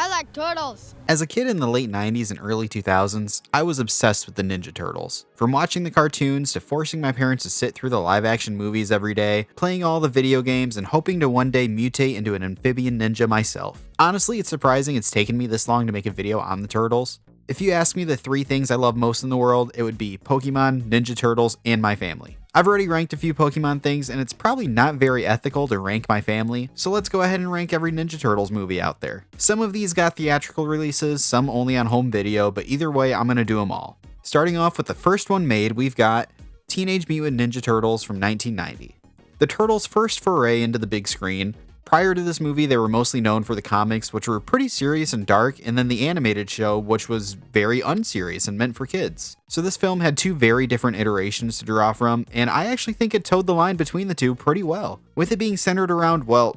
I like turtles. As a kid in the late 90s and early 2000s, I was obsessed with the Ninja Turtles. From watching the cartoons to forcing my parents to sit through the live-action movies every day, playing all the video games, and hoping to one day mutate into an amphibian ninja myself. Honestly, it's surprising it's taken me this long to make a video on the Turtles. If you ask me the 3 things I love most in the world, it would be Pokemon, Ninja Turtles, and my family. I've already ranked a few Pokemon things, and it's probably not very ethical to rank my family, so let's go ahead and rank every Ninja Turtles movie out there. Some of these got theatrical releases, some only on home video, but either way, I'm gonna do them all. Starting off with the first one made, we've got Teenage Mutant Ninja Turtles from 1990. The Turtles' first foray into the big screen. Prior to this movie, they were mostly known for the comics, which were pretty serious and dark, and then the animated show, which was very unserious and meant for kids. So this film had 2 very different iterations to draw from, and I actually think it towed the line between the 2 pretty well. With it being centered around, well,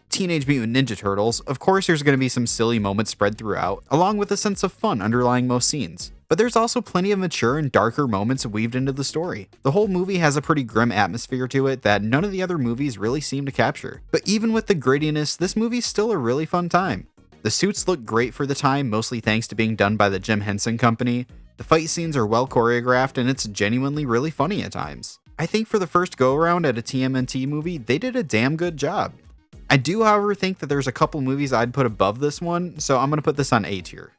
Teenage Mutant Ninja Turtles, of course there's going to be some silly moments spread throughout, along with a sense of fun underlying most scenes. But there's also plenty of mature and darker moments weaved into the story. The whole movie has a pretty grim atmosphere to it that none of the other movies really seem to capture. But even with the grittiness, this movie's still a really fun time. The suits look great for the time, mostly thanks to being done by the Jim Henson Company. The fight scenes are well choreographed and it's genuinely really funny at times. I think for the first go around at a TMNT movie, they did a damn good job. I do, however, think that there's a couple movies I'd put above this one, so I'm gonna put this on A tier.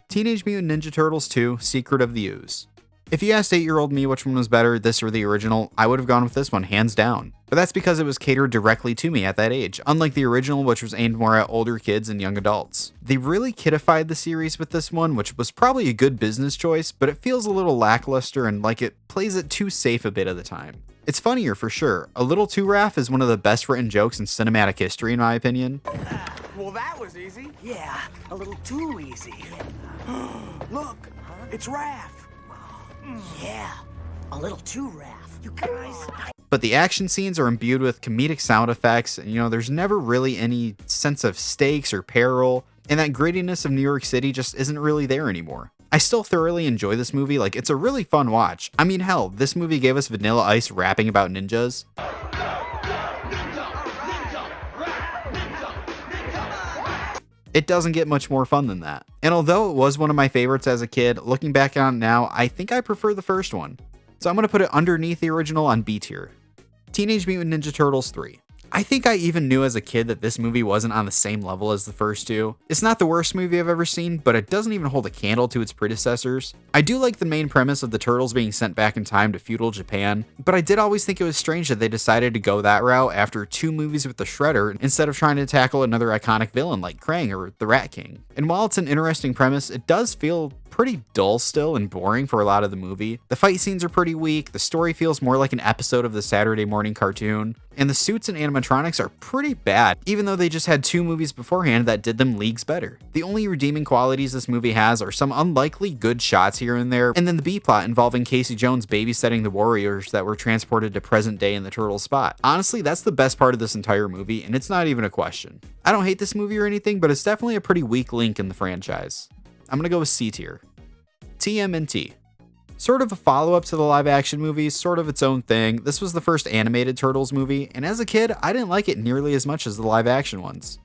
Teenage Mutant Ninja Turtles 2: Secret of the Ooze. If you asked 8-year-old me which one was better, this or the original, I would have gone with this one hands down. But that's because it was catered directly to me at that age, unlike the original, which was aimed more at older kids and young adults. They really kidified the series with this one, which was probably a good business choice, but it feels a little lackluster and like it plays it too safe a bit of the time. It's funnier for sure. A Little Too Raph is one of the best written jokes in cinematic history in my opinion. Well, that was easy. Yeah, a little too easy. Look, it's Raph. Yeah, a little too Raph. You guys. But the action scenes are imbued with comedic sound effects, and there's never really any sense of stakes or peril, and that grittiness of New York City just isn't really there anymore. I still thoroughly enjoy this movie, like it's a really fun watch. I mean, hell, this movie gave us Vanilla Ice rapping about ninjas. It doesn't get much more fun than that. And although it was one of my favorites as a kid, looking back on it now, I think I prefer the first one. So I'm going to put it underneath the original on B tier. Teenage Mutant Ninja Turtles 3. I think I even knew as a kid that this movie wasn't on the same level as the first 2. It's not the worst movie I've ever seen, but it doesn't even hold a candle to its predecessors. I do like the main premise of the Turtles being sent back in time to feudal Japan, but I did always think it was strange that they decided to go that route after 2 movies with the Shredder instead of trying to tackle another iconic villain like Krang or the Rat King. And while it's an interesting premise, it does feel pretty dull still and boring for a lot of the movie. The fight scenes are pretty weak, the story feels more like an episode of the Saturday morning cartoon, and the suits and animatronics are pretty bad, even though they just had 2 movies beforehand that did them leagues better. The only redeeming qualities this movie has are some unlikely good shots here and there, and then the B-plot involving Casey Jones babysitting the warriors that were transported to present day in the Turtles' spot. Honestly, that's the best part of this entire movie, and it's not even a question. I don't hate this movie or anything, but it's definitely a pretty weak link in the franchise. I'm gonna go with C tier. TMNT. Sort of a follow-up to the live-action movies, sort of its own thing. This was the first animated Turtles movie, and as a kid, I didn't like it nearly as much as the live-action ones.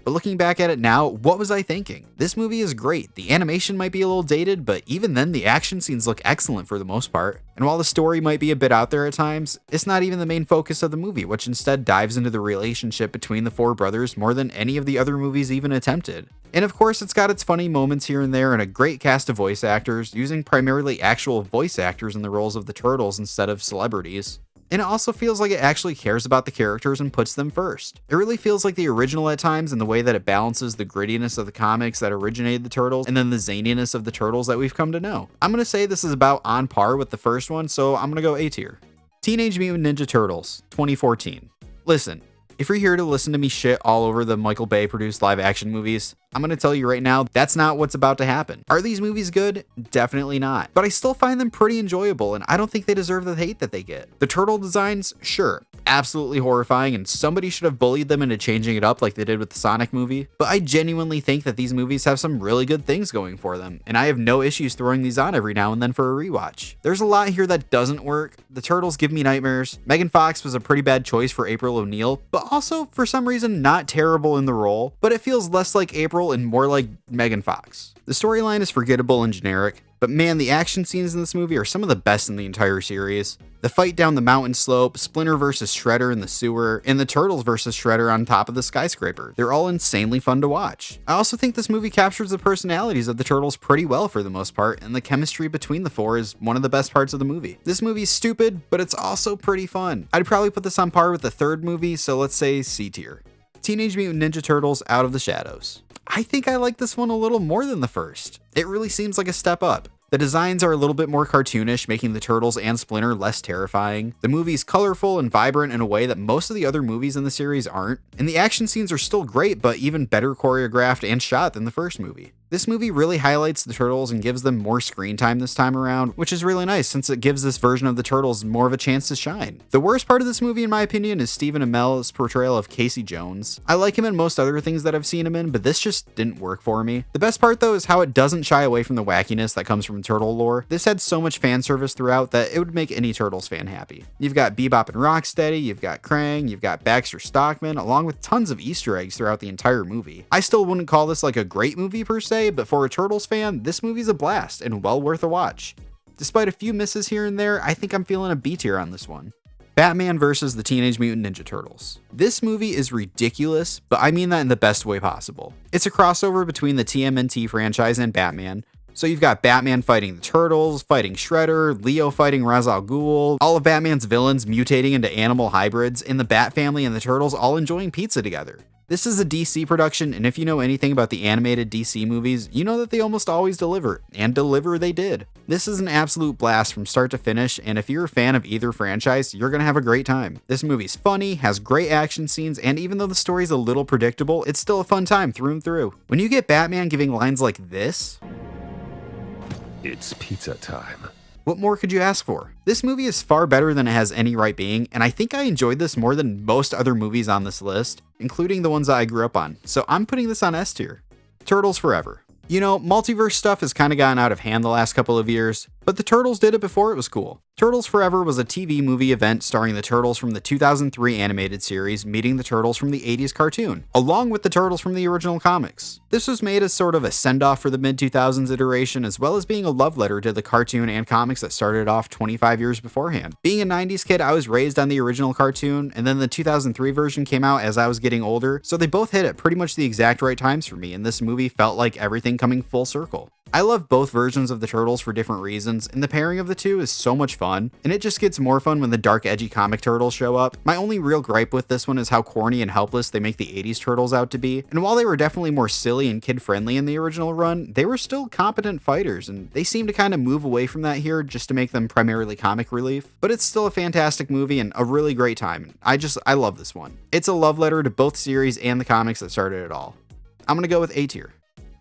But looking back at it now, what was I thinking? This movie is great. The animation might be a little dated, but even then, the action scenes look excellent for the most part. And while the story might be a bit out there at times, it's not even the main focus of the movie, which instead dives into the relationship between the 4 brothers more than any of the other movies even attempted. And of course, it's got its funny moments here and there and a great cast of voice actors, using primarily actual voice actors in the roles of the Turtles instead of celebrities. And it also feels like it actually cares about the characters and puts them first. It really feels like the original at times in the way that it balances the grittiness of the comics that originated the Turtles and then the zaniness of the Turtles that we've come to know. I'm going to say this is about on par with the first one, so I'm going to go A tier. Teenage Mutant Ninja Turtles, 2014. Listen, if you're here to listen to me shit all over the Michael Bay produced live action movies, I'm going to tell you right now, that's not what's about to happen. Are these movies good? Definitely not. But I still find them pretty enjoyable, and I don't think they deserve the hate that they get. The turtle designs, sure, absolutely horrifying, and somebody should have bullied them into changing it up like they did with the Sonic movie. But I genuinely think that these movies have some really good things going for them, and I have no issues throwing these on every now and then for a rewatch. There's a lot here that doesn't work. The Turtles give me nightmares. Megan Fox was a pretty bad choice for April O'Neil, but but also for some reason not terrible in the role, but it feels less like April and more like Megan Fox. The storyline is forgettable and generic, but man, the action scenes in this movie are some of the best in the entire series. The fight down the mountain slope, Splinter versus Shredder in the sewer, and the Turtles versus Shredder on top of the skyscraper. They're all insanely fun to watch. I also think this movie captures the personalities of the Turtles pretty well for the most part, and the chemistry between the four is one of the best parts of the movie. This movie's stupid, but it's also pretty fun. I'd probably put this on par with the third movie, so let's say C tier. Teenage Mutant Ninja Turtles Out of the Shadows. I think I like this one a little more than the first. It really seems like a step up. The designs are a little bit more cartoonish, making the Turtles and Splinter less terrifying. The movie's colorful and vibrant in a way that most of the other movies in the series aren't. And the action scenes are still great, but even better choreographed and shot than the first movie. This movie really highlights the Turtles and gives them more screen time this time around, which is really nice since it gives this version of the Turtles more of a chance to shine. The worst part of this movie, in my opinion, is Stephen Amell's portrayal of Casey Jones. I like him in most other things that I've seen him in, but this just didn't work for me. The best part though is how it doesn't shy away from the wackiness that comes from Turtle lore. This had so much fan service throughout that it would make any Turtles fan happy. You've got Bebop and Rocksteady, you've got Krang, you've got Baxter Stockman, along with tons of Easter eggs throughout the entire movie. I still wouldn't call this like a great movie per se, but for a Turtles fan, this movie's a blast and well worth a watch. Despite a few misses here and there, I think I'm feeling a B tier on this one. Batman vs. the Teenage Mutant Ninja Turtles. This movie is ridiculous, but I mean that in the best way possible. It's a crossover between the TMNT franchise and Batman. So you've got Batman fighting the Turtles, fighting Shredder, Leo fighting Ra's al Ghul, all of Batman's villains mutating into animal hybrids, and the Bat family and the Turtles all enjoying pizza together. This is a DC production, and if you know anything about the animated DC movies, you know that they almost always deliver, and deliver they did. This is an absolute blast from start to finish, and if you're a fan of either franchise, you're gonna have a great time. This movie's funny, has great action scenes, and even though the story's a little predictable, it's still a fun time through and through. When you get Batman giving lines like this, "It's pizza time." what more could you ask for? This movie is far better than it has any right being, and I think I enjoyed this more than most other movies on this list, including the ones that I grew up on, so I'm putting this on S tier. Turtles Forever. You know, multiverse stuff has kind of gotten out of hand the last couple of years, but the Turtles did it before it was cool. Turtles Forever was a TV movie event starring the Turtles from the 2003 animated series meeting the Turtles from the 80s cartoon, along with the Turtles from the original comics. This was made as sort of a send-off for the mid-2000s iteration, as well as being a love letter to the cartoon and comics that started off 25 years beforehand. Being a 90s kid, I was raised on the original cartoon, and then the 2003 version came out as I was getting older, so they both hit at pretty much the exact right times for me, and this movie felt like everything coming full circle. I love both versions of the Turtles for different reasons, and the pairing of the two is so much fun, and it just gets more fun when the dark, edgy comic Turtles show up. My only real gripe with this one is how corny and helpless they make the 80s Turtles out to be, and while they were definitely more silly and kid-friendly in the original run, they were still competent fighters, and they seem to kind of move away from that here just to make them primarily comic relief. But it's still a fantastic movie and a really great time. I love this one. It's a love letter to both series and the comics that started it all. I'm gonna go with A tier.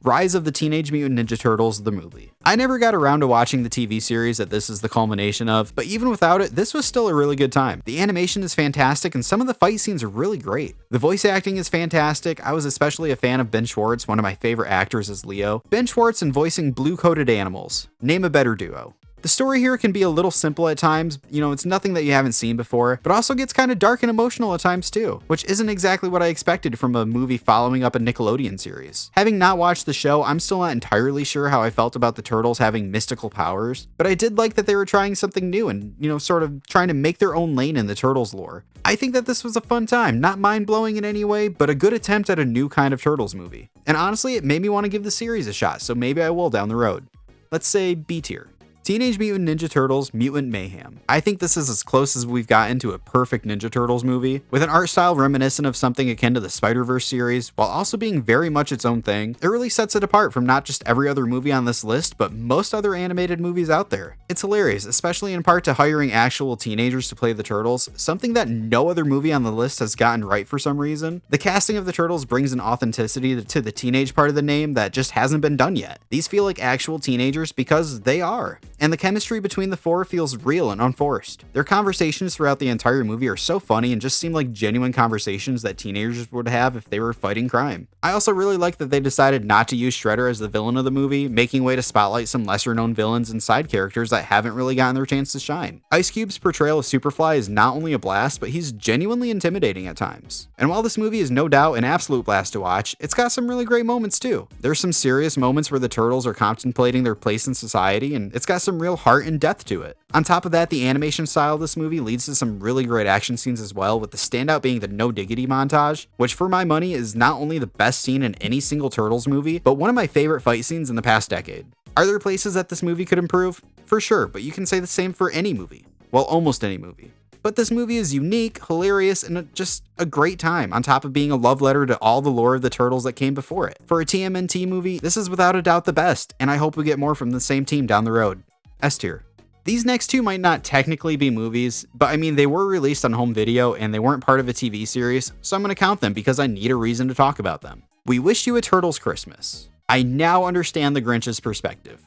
Rise of the Teenage Mutant Ninja Turtles, the movie. I never got around to watching the TV series that this is the culmination of, but even without it, this was still a really good time. The animation is fantastic, and some of the fight scenes are really great. The voice acting is fantastic. I was especially a fan of Ben Schwartz, one of my favorite actors as Leo. Ben Schwartz in voicing blue-coated animals. Name a better duo. The story here can be a little simple at times, you know, it's nothing that you haven't seen before, but also gets kind of dark and emotional at times too, which isn't exactly what I expected from a movie following up a Nickelodeon series. Having not watched the show, I'm still not entirely sure how I felt about the Turtles having mystical powers, but I did like that they were trying something new and, you know, sort of trying to make their own lane in the Turtles lore. I think that this was a fun time, not mind-blowing in any way, but a good attempt at a new kind of Turtles movie. And honestly, it made me want to give the series a shot, so maybe I will down the road. Let's say B tier. Teenage Mutant Ninja Turtles Mutant Mayhem. I think this is as close as we've gotten to a perfect Ninja Turtles movie, with an art style reminiscent of something akin to the Spider-Verse series, while also being very much its own thing. It really sets it apart from not just every other movie on this list, but most other animated movies out there. It's hilarious, especially in part to hiring actual teenagers to play the Turtles, something that no other movie on the list has gotten right for some reason. The casting of the Turtles brings an authenticity to the teenage part of the name that just hasn't been done yet. These feel like actual teenagers because they are. And the chemistry between the four feels real and unforced. Their conversations throughout the entire movie are so funny and just seem like genuine conversations that teenagers would have if they were fighting crime. I also really like that they decided not to use Shredder as the villain of the movie, making way to spotlight some lesser known villains and side characters that haven't really gotten their chance to shine. Ice Cube's portrayal of Superfly is not only a blast, but he's genuinely intimidating at times. And while this movie is no doubt an absolute blast to watch, it's got some really great moments too. There's some serious moments where the turtles are contemplating their place in society, and it's got some real heart and depth to it. On top of that, the animation style of this movie leads to some really great action scenes as well, with the standout being the No Diggity montage, which for my money is not only the best scene in any single Turtles movie, but one of my favorite fight scenes in the past decade. Are there places that this movie could improve? For sure, but you can say the same for any movie. Well, almost any movie. But this movie is unique, hilarious, and just a great time, on top of being a love letter to all the lore of the Turtles that came before it. For a TMNT movie, this is without a doubt the best, and I hope we get more from the same team down the road. S tier. These next two might not technically be movies, but I mean, they were released on home video and they weren't part of a TV series, so I'm going to count them because I need a reason to talk about them. We Wish You a Turtles Christmas. I now understand the Grinch's perspective.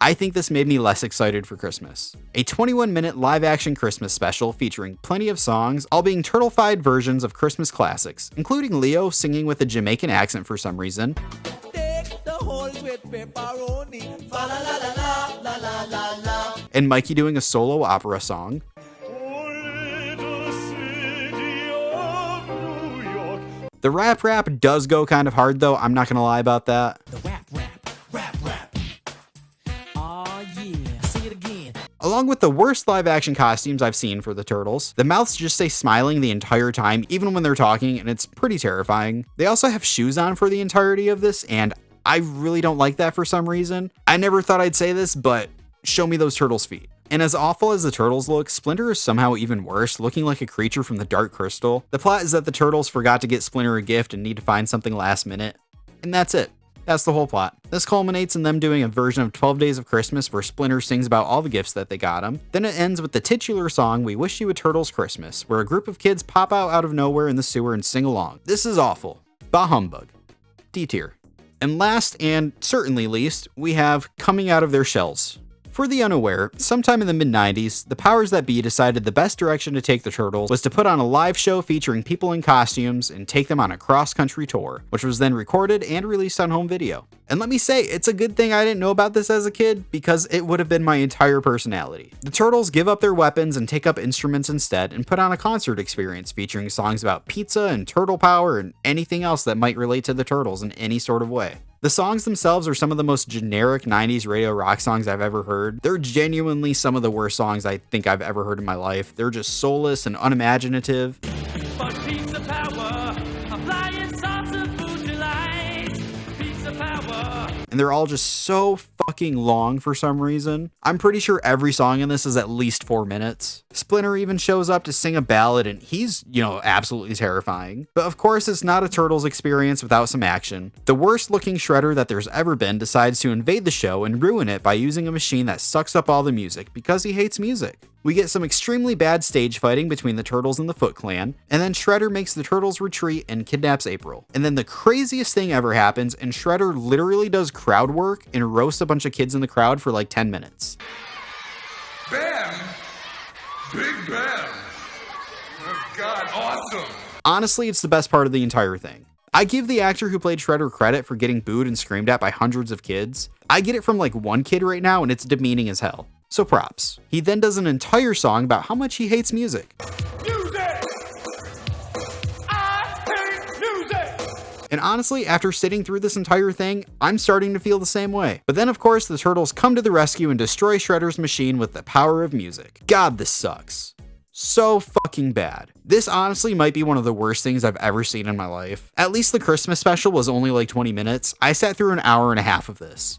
I think this made me less excited for Christmas. A 21-minute live-action Christmas special featuring plenty of songs, all being turtle-fied versions of Christmas classics, including Leo singing with a Jamaican accent for some reason, and Mikey doing a solo opera song, the rap does go kind of hard though, I'm not gonna lie about that. Along with the worst live action costumes I've seen for the Turtles. The mouths just stay smiling the entire time, even when they're talking, and it's pretty terrifying. They also have shoes on for the entirety of this, and I really don't like that for some reason. I never thought I'd say this, but show me those Turtles' feet. And as awful as the Turtles look, Splinter is somehow even worse, looking like a creature from the Dark Crystal. The plot is that the Turtles forgot to get Splinter a gift and need to find something last minute. And that's it. That's the whole plot. This culminates in them doing a version of 12 Days of Christmas where Splinter sings about all the gifts that they got him. Then it ends with the titular song, We Wish You a Turtles Christmas, where a group of kids pop out of nowhere in the sewer and sing along. This is awful. Bah humbug. D tier. And last, and certainly least, we have Coming Out of Their Shells. For the unaware, sometime in the mid-90s, the powers that be decided the best direction to take the Turtles was to put on a live show featuring people in costumes and take them on a cross-country tour, which was then recorded and released on home video. And let me say, it's a good thing I didn't know about this as a kid, because it would have been my entire personality. The Turtles give up their weapons and take up instruments instead and put on a concert experience featuring songs about pizza and turtle power and anything else that might relate to the Turtles in any sort of way. The songs themselves are some of the most generic 90s radio rock songs I've ever heard. They're genuinely some of the worst songs I think I've ever heard in my life. They're just soulless and unimaginative. But pizza power, applying sauce of food delight. Pizza power. And they're all just so fucking long for some reason. I'm pretty sure every song in this is at least 4 minutes. Splinter even shows up to sing a ballad and he's, absolutely terrifying. But of course it's not a Turtles experience without some action. The worst looking Shredder that there's ever been decides to invade the show and ruin it by using a machine that sucks up all the music because he hates music. We get some extremely bad stage fighting between the Turtles and the Foot Clan, and then Shredder makes the Turtles retreat and kidnaps April. And then the craziest thing ever happens, and Shredder literally does crowd work and roasts a bunch of kids in the crowd for like 10 minutes. Bam! Big Bam! Oh god, awesome! Honestly, it's the best part of the entire thing. I give the actor who played Shredder credit for getting booed and screamed at by hundreds of kids. I get it from like one kid right now, and it's demeaning as hell. So props. He then does an entire song about how much he hates music. Music! I hate music! And honestly, after sitting through this entire thing, I'm starting to feel the same way. But then of course, the Turtles come to the rescue and destroy Shredder's machine with the power of music. God, this sucks. So fucking bad. This honestly might be one of the worst things I've ever seen in my life. At least the Christmas special was only like 20 minutes. I sat through an hour and a half of this.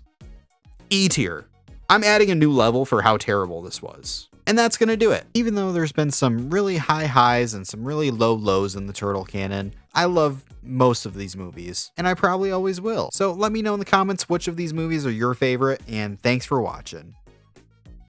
E tier. I'm adding a new level for how terrible this was. And that's gonna do it. Even though there's been some really high highs and some really low lows in the Turtle canon, I love most of these movies, and I probably always will. So let me know in the comments which of these movies are your favorite, and thanks for watching.